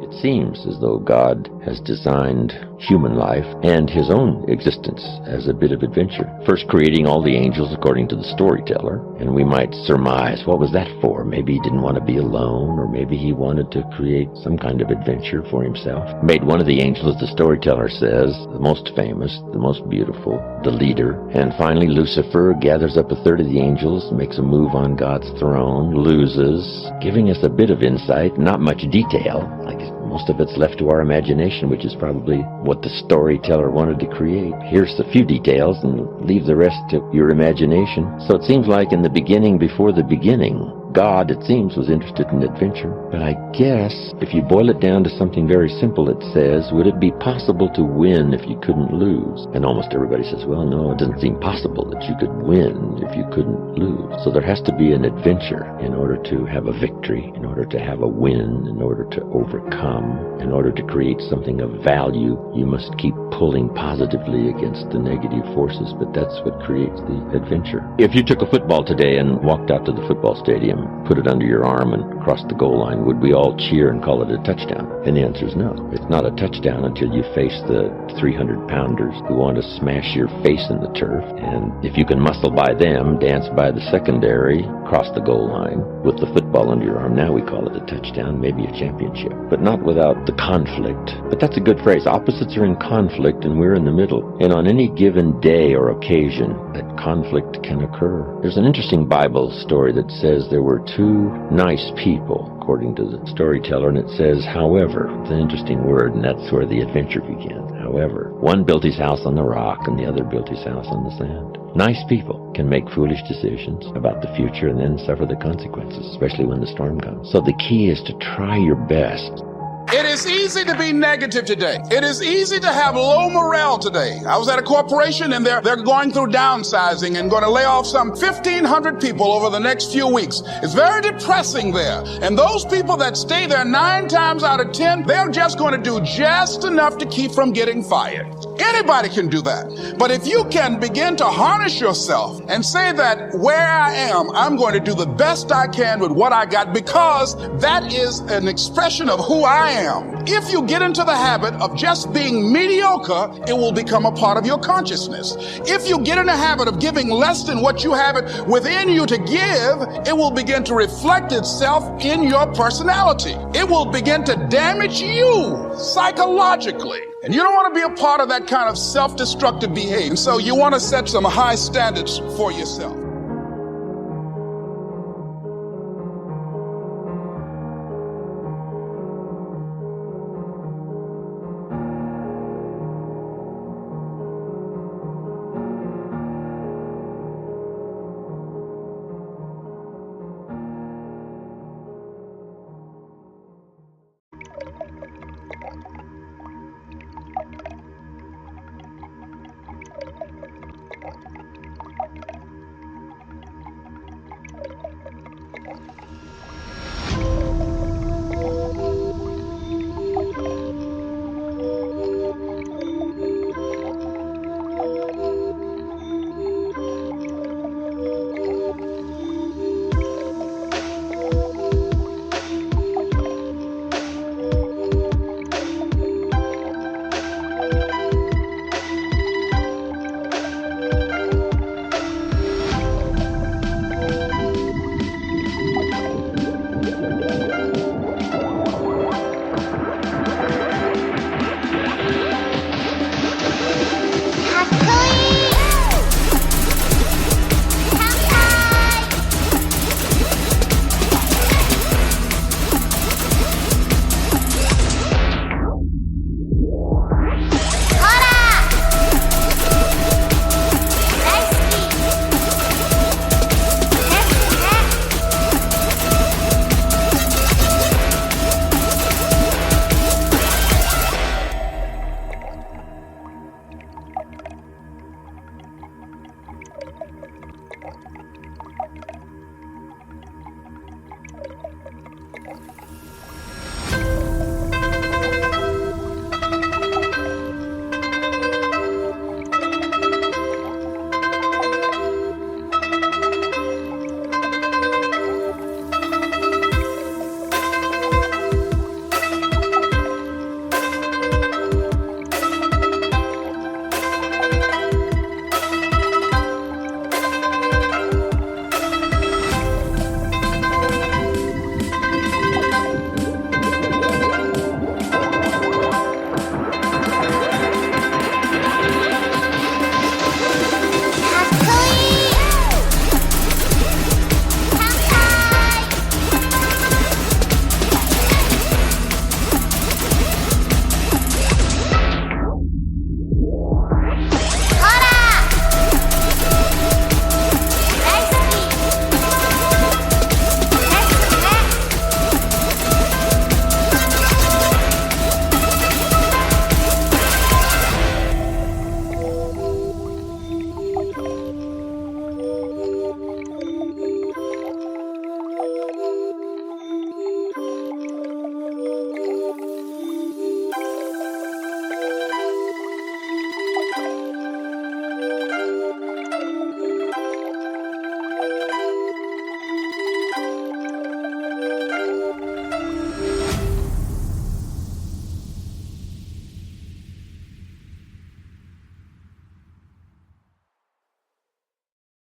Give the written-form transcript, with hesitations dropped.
It seems as though God has designed human life and his own existence as a bit of adventure. First creating all the angels according to the storyteller, and we might surmise, what was that for? Maybe he didn't want to be alone, or maybe he wanted to create some kind of adventure for himself. Made one of the angels, the storyteller says, the most famous, the most beautiful, the leader. And finally Lucifer gathers up a third of the angels, makes a move on God's throne, loses, giving us a bit of insight, not much detail. Like most of it's left to our imagination, which is probably what the storyteller wanted to create. Here's a few details and leave the rest to your imagination. So it seems like in the beginning, before the beginning, God, it seems, was interested in adventure. But I guess if you boil it down to something very simple, it says, would it be possible to win if you couldn't lose? And almost everybody says, well, no, it doesn't seem possible that you could win if you couldn't lose. So there has to be an adventure in order to have a victory, in order to have a win, in order to overcome, in order to create something of value. You must keep pulling positively against the negative forces, but that's what creates the adventure. If you took a football today and walked out to the football stadium, put it under your arm and crossed the goal line, would we all cheer and call it a touchdown? And the answer is no. It's not a touchdown until you face the 300-pounders who want to smash your face in the turf. And if you can muscle by them, dance by the secondary, cross the goal line with the football under your arm, now we call it a touchdown, maybe a championship. But not without the conflict. But that's a good phrase. Opposites are in conflict and we're in the middle. And on any given day or occasion, that conflict can occur. There's an interesting Bible story that says there were two nice people, according to the storyteller, and it says, however. It's an interesting word, and that's where the adventure began. However, one built his house on the rock and the other built his house on the sand. Nice people can make foolish decisions about the future and then suffer the consequences, especially when the storm comes. So the key is to try your best. It is easy to be negative today. It is easy to have low morale today. I was at a corporation and they're going through downsizing and going to lay off some 1,500 people over the next few weeks. It's very depressing there. And those people that stay there 9 times out of 10, they're just going to do just enough to keep from getting fired. Anybody can do that. But if you can begin to harness yourself and say that where I am, I'm going to do the best I can with what I got, because that is an expression of who I am. If you get into the habit of just being mediocre, it will become a part of your consciousness. If you get in the habit of giving less than what you have it within you to give, it will begin to reflect itself in your personality. It will begin to damage you psychologically. And you don't want to be a part of that kind of self-destructive behavior. So you want to set some high standards for yourself.